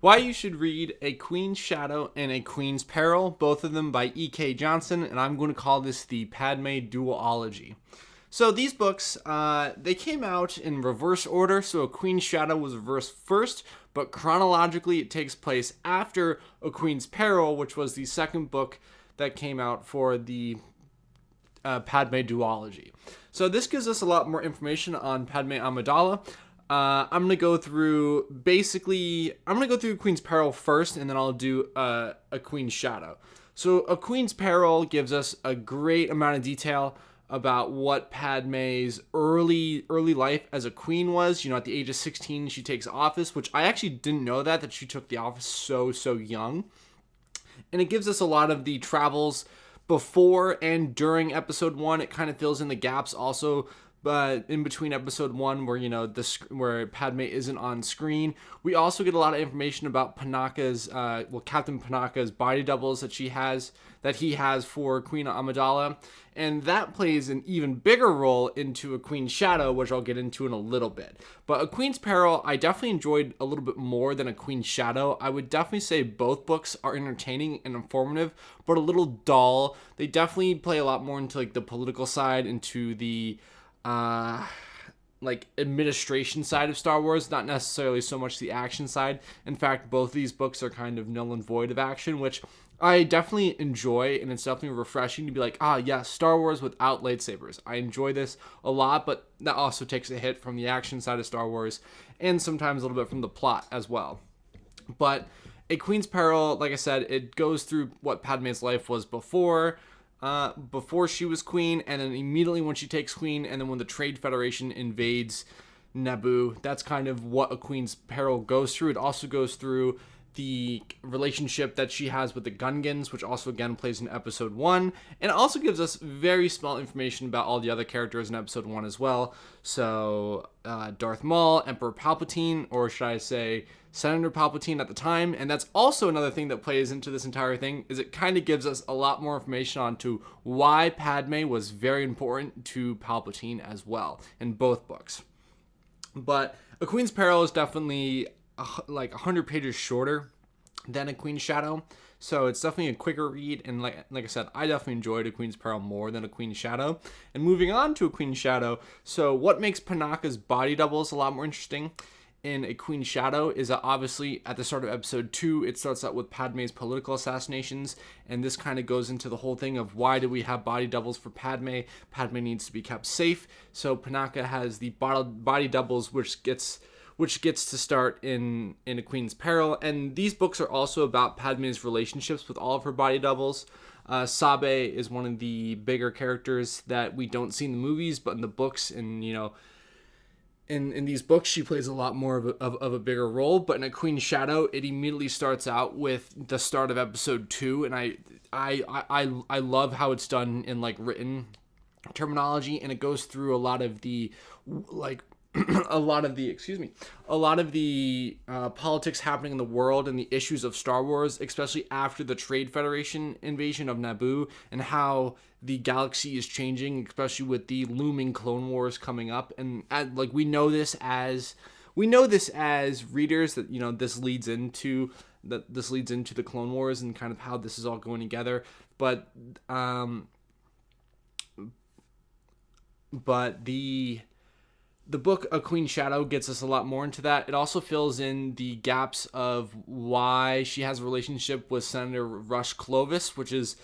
Why you should read A Queen's Shadow and A Queen's Peril, both of them by E.K. Johnson, and I'm going to call this the Padme Duology. So these books, they came out in reverse order, so A Queen's Shadow was reversed first, but chronologically it takes place after A Queen's Peril, which was the second book that came out for the Padme Duology. So this gives us a lot more information on Padme Amidala. I'm going to go through Queen's Peril first, and then I'll do A Queen's Shadow. So A Queen's Peril gives us a great amount of detail about what Padme's early life as a queen was. At the age of 16, she takes office, which I actually didn't know that she took the office so young. And it gives us a lot of the travels before and during episode 1. It kind of fills in the gaps also, but in between episode 1 where Padme isn't on screen. We also get a lot of information about Captain Panaka's body doubles that he has for Queen Amidala, and that plays an even bigger role into A Queen's Shadow, which I'll get into in a little bit. But A Queen's Peril, I definitely enjoyed a little bit more than A Queen's Shadow. I would definitely say both books are entertaining and informative, but a little dull. They definitely play a lot more into the political side, into the administration side of Star Wars, not necessarily so much the action side. In fact, both of these books are kind of null and void of action, which I definitely enjoy, and it's definitely refreshing to be like, yes, Star Wars without lightsabers. I enjoy this a lot, but that also takes a hit from the action side of Star Wars, and sometimes a little bit from the plot as well. But A Queen's Peril, like I said, it goes through what Padme's life was before she was queen, and then immediately when she takes queen, and then when the Trade Federation invades Naboo. That's kind of what A Queen's Peril goes through. It also goes through the relationship that she has with the Gungans, which also again plays in episode 1, and it also gives us very small information about all the other characters in episode 1 as well. So Darth Maul, Emperor Palpatine, or should I say Senator Palpatine at the time. And that's also another thing that plays into this entire thing, is it kind of gives us a lot more information onto why Padme was very important to Palpatine as well in both books. But A Queen's Peril is definitely 100 pages shorter than A Queen's Shadow, so it's definitely a quicker read, and like I said, I definitely enjoyed A Queen's Peril more than A Queen's Shadow. And moving on to A Queen's Shadow, so what makes Panaka's body doubles a lot more interesting in A Queen's Shadow is that obviously at the start of episode 2, it starts out with Padme's political assassinations, and this kind of goes into the whole thing of why do we have body doubles for Padme. Padme needs to be kept safe, so Panaka has the body doubles, which gets to start in A Queen's Peril. And these books are also about Padme's relationships with all of her body doubles. Sabe is one of the bigger characters that we don't see in the movies, but in the books, and in these books, she plays a lot more of a bigger role. But in A Queen's Shadow, it immediately starts out with the start of episode 2, and I love how it's done in written terminology, and it goes through a lot of the politics happening in the world and the issues of Star Wars, especially after the Trade Federation invasion of Naboo, and how the galaxy is changing, especially with the looming Clone Wars coming up. And we know this as readers, that this leads into the Clone Wars and kind of how this is all going together. But the book A Queen's Shadow gets us a lot more into that. It also fills in the gaps of why she has a relationship with Senator Rush Clovis, which is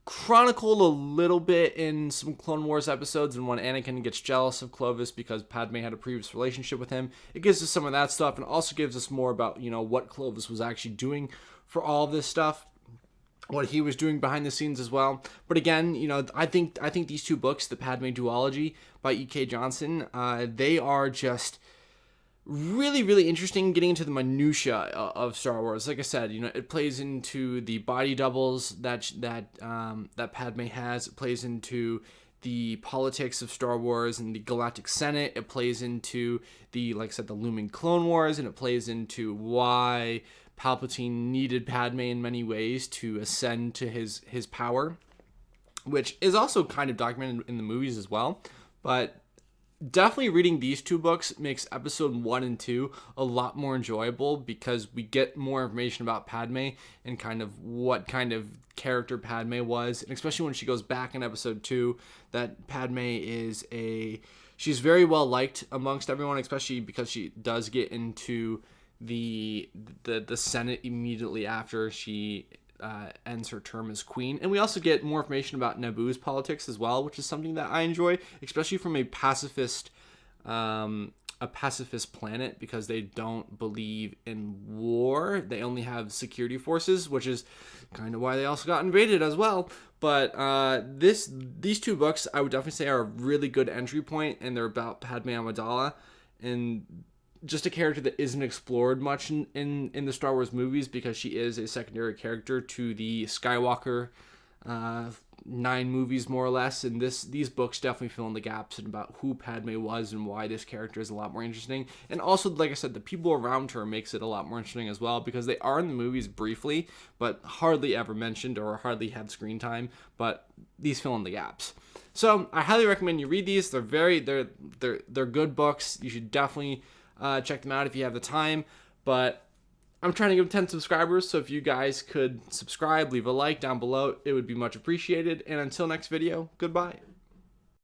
chronicled a little bit in some Clone Wars episodes, and when Anakin gets jealous of Clovis because Padme had a previous relationship with him. It gives us some of that stuff, and also gives us more about what Clovis was actually doing for all of this stuff, what he was doing behind the scenes as well. But again, I think these two books, the Padme Duology by E.K. Johnson, they are just really, really interesting, getting into the minutia of Star Wars. Like I said, it plays into the body doubles that Padme has. It plays into the politics of Star Wars and the Galactic Senate. It plays into the looming Clone Wars, and it plays into why Palpatine needed Padme in many ways to ascend to his power, which is also kind of documented in the movies as well. But definitely reading these two books makes episode 1 and 2 a lot more enjoyable because we get more information about Padme and kind of what kind of character Padme was, and especially when she goes back in episode 2, that Padme is she's very well liked amongst everyone, especially because she does get into the Senate immediately after she ends her term as queen. And we also get more information about Naboo's politics as well, which is something that I enjoy, especially from a pacifist planet, because they don't believe in war. They only have security forces, which is kind of why they also got invaded as well. But these two books I would definitely say are a really good entry point, and they're about Padmé Amidala, and just a character that isn't explored much in the Star Wars movies, because she is a secondary character to the Skywalker 9 movies, more or less. And these books definitely fill in the gaps about who Padme was and why this character is a lot more interesting. And also, like I said, the people around her makes it a lot more interesting as well, because they are in the movies briefly, but hardly ever mentioned or hardly had screen time. But these fill in the gaps. So I highly recommend you read these. They're good books. You should definitely check them out if you have the time. But I'm trying to get 10 subscribers, so if you guys could subscribe, leave a like down below, it would be much appreciated. And until next video, goodbye.